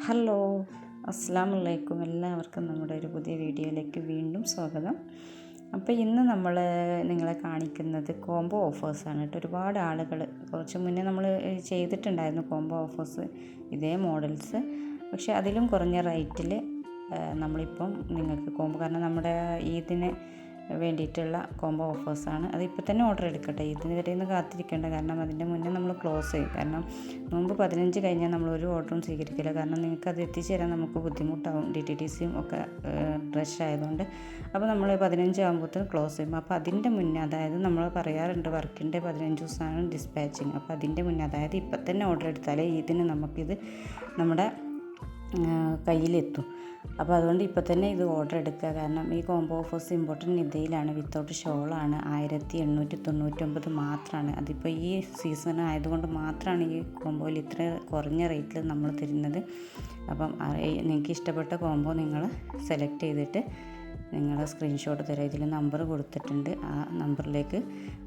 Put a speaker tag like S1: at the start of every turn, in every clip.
S1: Hello, അസ്സലാമു അലൈക്കും. എല്ലാവർക്കും നമ്മുടെ ഒരു പുതിയ വീഡിയോയിലേക്ക് വീണ്ടും സ്വാഗതം. അപ്പോൾ ഇന്ന് നമ്മൾ നിങ്ങളെ കാണിക്കുന്നത് കോംബോ ഓഫേഴ്സാണ് കേട്ടോ. ഒരുപാട് ആളുകൾ കുറച്ച് മുന്നേ നമ്മൾ ചെയ്തിട്ടുണ്ടായിരുന്നു കോംബോ ഓഫേഴ്സ്, ഇതേ മോഡൽസ്, പക്ഷേ അതിലും കുറഞ്ഞ റേറ്റിൽ നമ്മളിപ്പം നിങ്ങൾക്ക് കോംബോ, കാരണം നമ്മുടെ ഈദിന് വേണ്ടിയിട്ടുള്ള കോംബോ ഓഫേഴ്സാണ്. അതിപ്പോൾ തന്നെ ഓർഡർ എടുക്കട്ടെ, ഇതിന് വരെ ഒന്ന് കാത്തിരിക്കേണ്ട, കാരണം അതിൻ്റെ മുന്നേ നമ്മൾ ക്ലോസ് ചെയ്യും. കാരണം മുമ്പ് 15 കഴിഞ്ഞാൽ നമ്മൾ ഒരു ഓർഡറും സ്വീകരിക്കില്ല, കാരണം നിങ്ങൾക്ക് അത് എത്തിച്ചേരാൻ നമുക്ക് ബുദ്ധിമുട്ടാവും, DTDCയും ഒക്കെ റഷ് ആയതുകൊണ്ട്. അപ്പോൾ നമ്മൾ 15 ആകുമ്പോഴത്തേന് ക്ലോസ് ചെയ്യും. അപ്പോൾ അതിൻ്റെ മുന്നേ, അതായത് നമ്മൾ പറയാറുണ്ട് വർക്കിൻ്റെ 15 ദിവസമാണ് ഡിസ്പാച്ചിങ്. അപ്പോൾ അതിൻ്റെ മുന്നേ, അതായത് ഇപ്പം തന്നെ ഓർഡർ എടുത്താലേ ഇതിന് നമുക്കിത് നമ്മുടെ കയ്യിലെത്തും. അപ്പോൾ അതുകൊണ്ട് ഇപ്പോൾ തന്നെ ഇത് ഓർഡർ എടുക്കുക. കാരണം ഈ കോംബോ ഓഫേഴ്സ് ഇമ്പോർട്ടൻറ്റ് നിതയിലാണ്, വിത്തൗട്ട് ഷോളാണ്, 1899 മാത്രമാണ്. അതിപ്പോൾ ഈ സീസൺ ആയതുകൊണ്ട് മാത്രമാണ് ഈ കോംബോയിൽ ഇത്ര കുറഞ്ഞ റേറ്റിൽ നമ്മൾ തരുന്നത്. അപ്പം നിങ്ങൾക്ക് ഇഷ്ടപ്പെട്ട കോംബോ നിങ്ങൾ സെലക്ട് ചെയ്തിട്ട് നിങ്ങൾ സ്ക്രീൻഷോട്ട് തരാം. ഇതിൽ നമ്പർ കൊടുത്തിട്ടുണ്ട്, ആ നമ്പറിലേക്ക്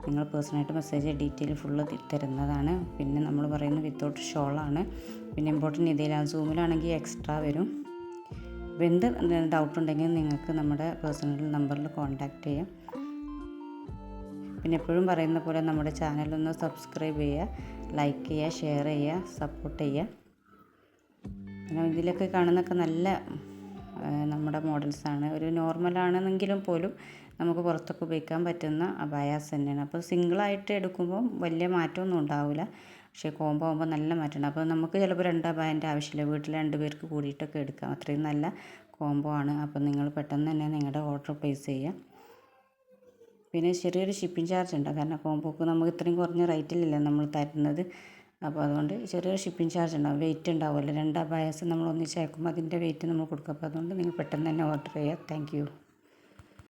S1: നിങ്ങൾ പേഴ്സണലായിട്ട് മെസ്സേജ് ഡീറ്റെയിൽ ഫുള്ള് തരുന്നതാണ്. പിന്നെ നമ്മൾ പറയുന്നത് വിത്തൗട്ട് ഷോളാണ്. പിന്നെ ഇമ്പോർട്ടൻറ്റ് നിതയിലാണ്, സൂമിലാണെങ്കിൽ എക്സ്ട്രാ വരും. എന്ത് ഡൗട്ട് ഉണ്ടെങ്കിൽ നിങ്ങൾക്ക് നമ്മുടെ പേഴ്സണൽ നമ്പറിൽ കോൺടാക്റ്റ് ചെയ്യാം. പിന്നെ എപ്പോഴും പറയുന്ന പോലെ നമ്മുടെ ചാനലൊന്ന് സബ്സ്ക്രൈബ് ചെയ്യുക, ലൈക്ക് ചെയ്യുക, ഷെയർ ചെയ്യുക, സപ്പോർട്ട് ചെയ്യുക. പിന്നെ ഇതിലൊക്കെ കാണുന്നൊക്കെ നല്ല നമ്മുടെ മോഡൽസാണ്. ഒരു നോർമലാണെന്നെങ്കിലും പോലും നമുക്ക് പുറത്തൊക്കെ ഉപയോഗിക്കാൻ പറ്റുന്ന അബായാസ് തന്നെയാണ്. അപ്പോൾ സിംഗിളായിട്ട് എടുക്കുമ്പോൾ വലിയ മാറ്റമൊന്നും ഉണ്ടാവില്ല, പക്ഷേ കോംബോ ആകുമ്പോൾ നല്ല മാറ്റമുണ്ട്. അപ്പോൾ നമുക്ക് ചിലപ്പോൾ 2 അബായൻ്റെ ആവശ്യമില്ല, വീട്ടിൽ 2 പേർക്ക് കൂടിയിട്ടൊക്കെ എടുക്കാം. അത്രയും നല്ല കോംബോ ആണ്. അപ്പോൾ നിങ്ങൾ പെട്ടെന്ന് തന്നെ നിങ്ങളുടെ ഓർഡർ പ്ലേസ് ചെയ്യുക. പിന്നെ ചെറിയൊരു ഷിപ്പിംഗ് ചാർജ് ഉണ്ട്, കാരണം കോംബോക്ക് നമുക്ക് ഇത്രയും കുറഞ്ഞ റേറ്റിലല്ല നമ്മൾ തരുന്നത്. അപ്പോൾ അതുകൊണ്ട് ചെറിയൊരു ഷിപ്പിംഗ് ചാർജ് ഉണ്ടാവും, വെയിറ്റ് ഉണ്ടാവുമല്ലോ. 2 അബായാസ് നമ്മൾ ഒന്നിച്ചയക്കുമ്പോൾ അതിൻ്റെ വെയിറ്റ് നമ്മൾ കൊടുക്കും. അപ്പോൾ അതുകൊണ്ട് നിങ്ങൾ പെട്ടെന്ന് തന്നെ ഓർഡർ ചെയ്യുക. താങ്ക്